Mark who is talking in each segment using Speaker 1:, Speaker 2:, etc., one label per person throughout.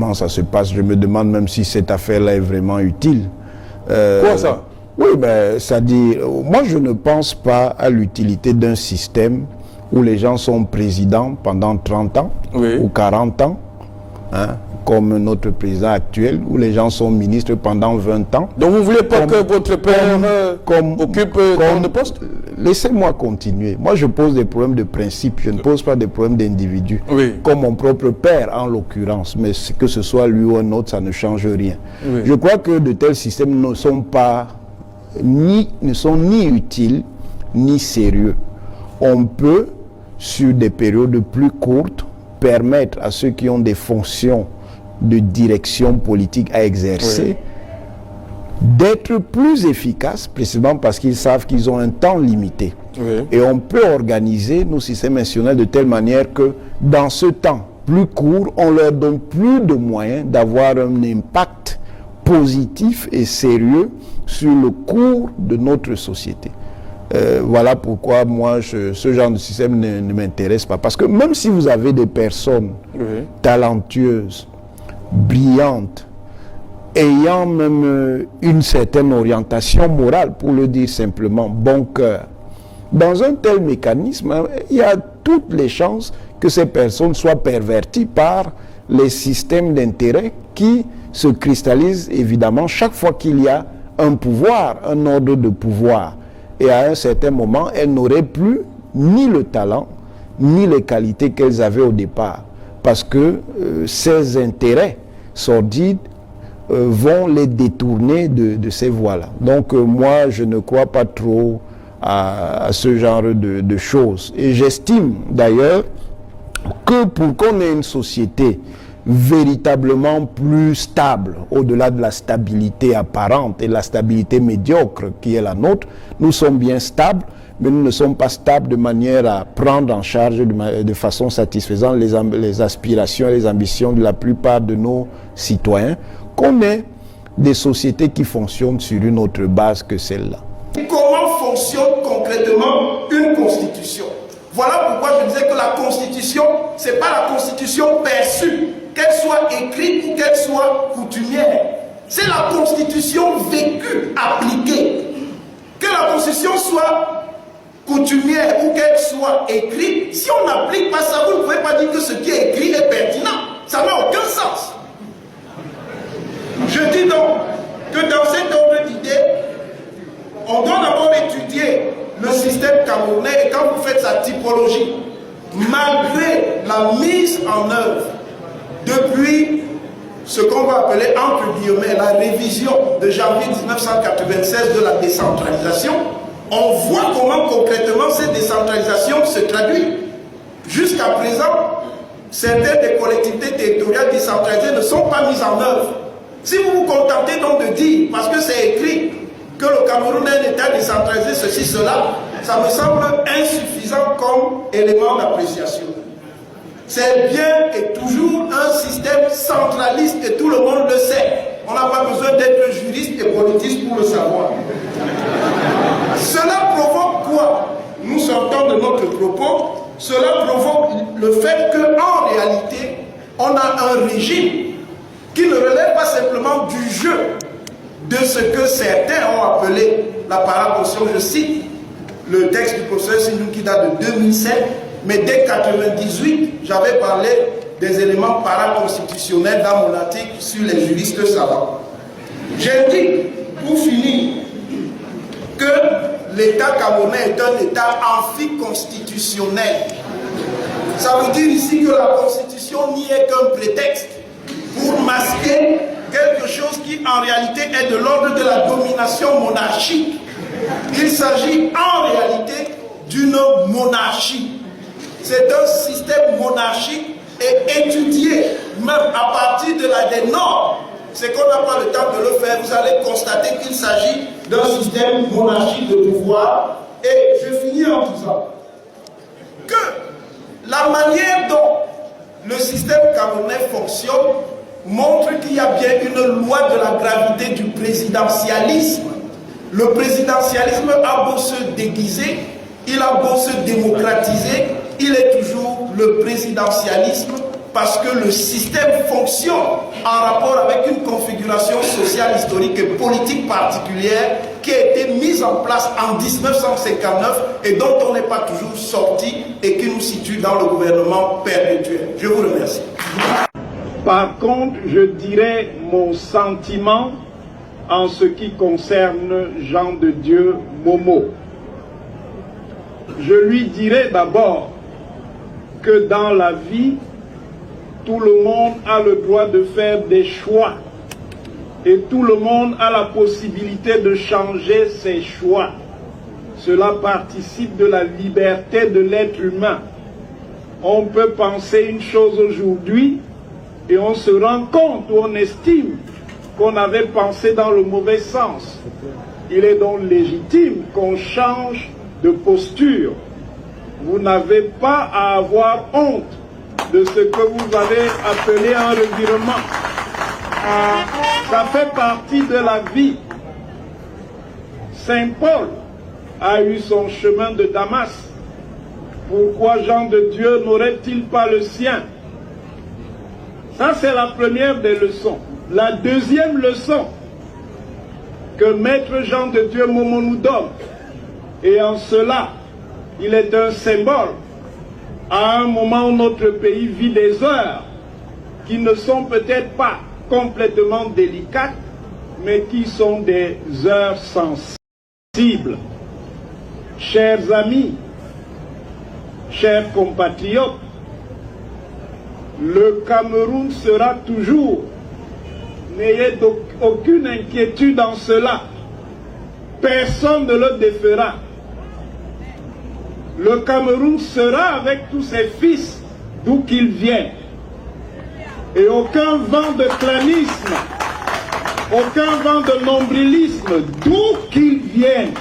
Speaker 1: comment ça se passe. Je me demande même si cette affaire-là est vraiment utile.
Speaker 2: Quoi ça?
Speaker 1: Oui, ben, ça dit... Moi, je ne pense pas à l'utilité d'un système où les gens sont présidents pendant 30 ans ou 40 ans, hein, comme notre président actuel, où les gens sont ministres pendant 20 ans.
Speaker 2: Donc vous ne voulez pas que votre père occupe tant de postes?
Speaker 1: Laissez-moi continuer. Moi, je pose des problèmes de principe, je ne pose pas des problèmes d'individu. Comme mon propre père, en l'occurrence. Mais que ce soit lui ou un autre, ça ne change rien. Je crois que de tels systèmes ne sont ni utiles, ni sérieux. On peut, sur des périodes plus courtes, permettre à ceux qui ont des fonctions de direction politique à exercer d'être plus efficaces, précisément parce qu'ils savent qu'ils ont un temps limité. Et on peut organiser nos systèmes institutionnels de telle manière que dans ce temps plus court, on leur donne plus de moyens d'avoir un impact positif et sérieux sur le cours de notre société. Voilà pourquoi moi, ce genre de système ne m'intéresse pas. Parce que même si vous avez des personnes talentueuses, brillantes, ayant même une certaine orientation morale, pour le dire simplement, bon cœur, dans un tel mécanisme, il y a toutes les chances que ces personnes soient perverties par les systèmes d'intérêt qui se cristallisent évidemment chaque fois qu'il y a un pouvoir, un ordre de pouvoir. Et à un certain moment, elles n'auraient plus ni le talent, ni les qualités qu'elles avaient au départ. Parce que ces intérêts sordides vont les détourner de ces voies-là. Donc moi, je ne crois pas trop à ce genre de choses. Et j'estime d'ailleurs que pour qu'on ait une société véritablement plus stable, au-delà de la stabilité apparente et la stabilité médiocre qui est la nôtre, nous sommes bien stables, mais nous ne sommes pas stables de manière à prendre en charge de façon satisfaisante les aspirations et les ambitions de la plupart de nos citoyens, qu'on ait des sociétés qui fonctionnent sur une autre base que celle-là.
Speaker 3: Comment fonctionne concrètement une constitution? Voilà pourquoi je disais que la constitution, ce n'est pas la constitution perçue, qu'elle soit écrite ou qu'elle soit coutumière. C'est la constitution vécue, appliquée. Que la constitution soit coutumière ou qu'elle soit écrite, si on n'applique pas ça, vous ne pouvez pas dire que ce qui est écrit est pertinent. Ça n'a aucun sens. Je dis donc que dans cet ordre d'idées, on doit d'abord étudier le système camerounais et quand vous faites sa typologie, malgré la mise en œuvre depuis ce qu'on va appeler entre guillemets la révision de janvier 1996 de la décentralisation, on voit comment concrètement cette décentralisation se traduit. Jusqu'à présent, certaines des collectivités territoriales décentralisées ne sont pas mises en œuvre. Si vous vous contentez donc de dire, parce que c'est écrit, que le Cameroun est un État décentralisé, ceci, cela, ça me semble insuffisant comme élément d'appréciation. C'est bien et toujours un système centraliste et tout le monde le sait. On n'a pas besoin d'être juriste et politiste pour le savoir. Cela provoque quoi? Nous sortons de notre propos. Cela provoque le fait qu'en réalité, on a un régime qui ne relève pas simplement du jeu de ce que certains ont appelé la paraconstitution. Je cite le texte du professeur Sindou qui date de 2007, mais dès 1998, j'avais parlé des éléments paraconstitutionnels dans mon article sur les juristes savants. J'ai dit, pour finir, que l'État camerounais est un État amphiconstitutionnel. Ça veut dire ici que la Constitution n'y est qu'un prétexte pour masquer quelque chose qui en réalité est de l'ordre de la domination monarchique. Il s'agit en réalité d'une monarchie. C'est un système monarchique et étudié même à partir de des normes. C'est qu'on n'a pas le temps de le faire. Vous allez constater qu'il s'agit d'un système monarchique de pouvoir. Et je finis en disant que la manière dont le système camerounais fonctionne montre qu'il y a bien une loi de la gravité du présidentialisme. Le présidentialisme a beau se déguiser, il a beau se démocratiser, il est toujours le présidentialisme parce que le système fonctionne en rapport avec une configuration sociale, historique et politique particulière qui a été mise en place en 1959 et dont on n'est pas toujours sorti et qui nous situe dans le gouvernement perpétuel. Je vous remercie.
Speaker 4: Par contre, je dirais mon sentiment en ce qui concerne Jean de Dieu Momo. Je lui dirais d'abord que dans la vie, tout le monde a le droit de faire des choix et tout le monde a la possibilité de changer ses choix. Cela participe de la liberté de l'être humain. On peut penser une chose aujourd'hui et on se rend compte ou on estime qu'on avait pensé dans le mauvais sens. Il est donc légitime qu'on change de posture. Vous n'avez pas à avoir honte de ce que vous avez appelé un revirement. Ça fait partie de la vie. Saint Paul a eu son chemin de Damas. Pourquoi Jean de Dieu n'aurait-il pas le sien? Ça, c'est la première des leçons. La deuxième leçon que Maître Jean de Dieu Momo nous donne, et en cela, il est un symbole, à un moment où notre pays vit des heures qui ne sont peut-être pas complètement délicates, mais qui sont des heures sensibles. Chers amis, chers compatriotes, le Cameroun sera toujours, n'ayez aucune inquiétude en cela, personne ne le défera. Le Cameroun sera avec tous ses fils d'où qu'ils viennent. Et aucun vent de clanisme, aucun vent de nombrilisme, d'où qu'ils viennent,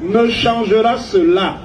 Speaker 4: ne changera cela.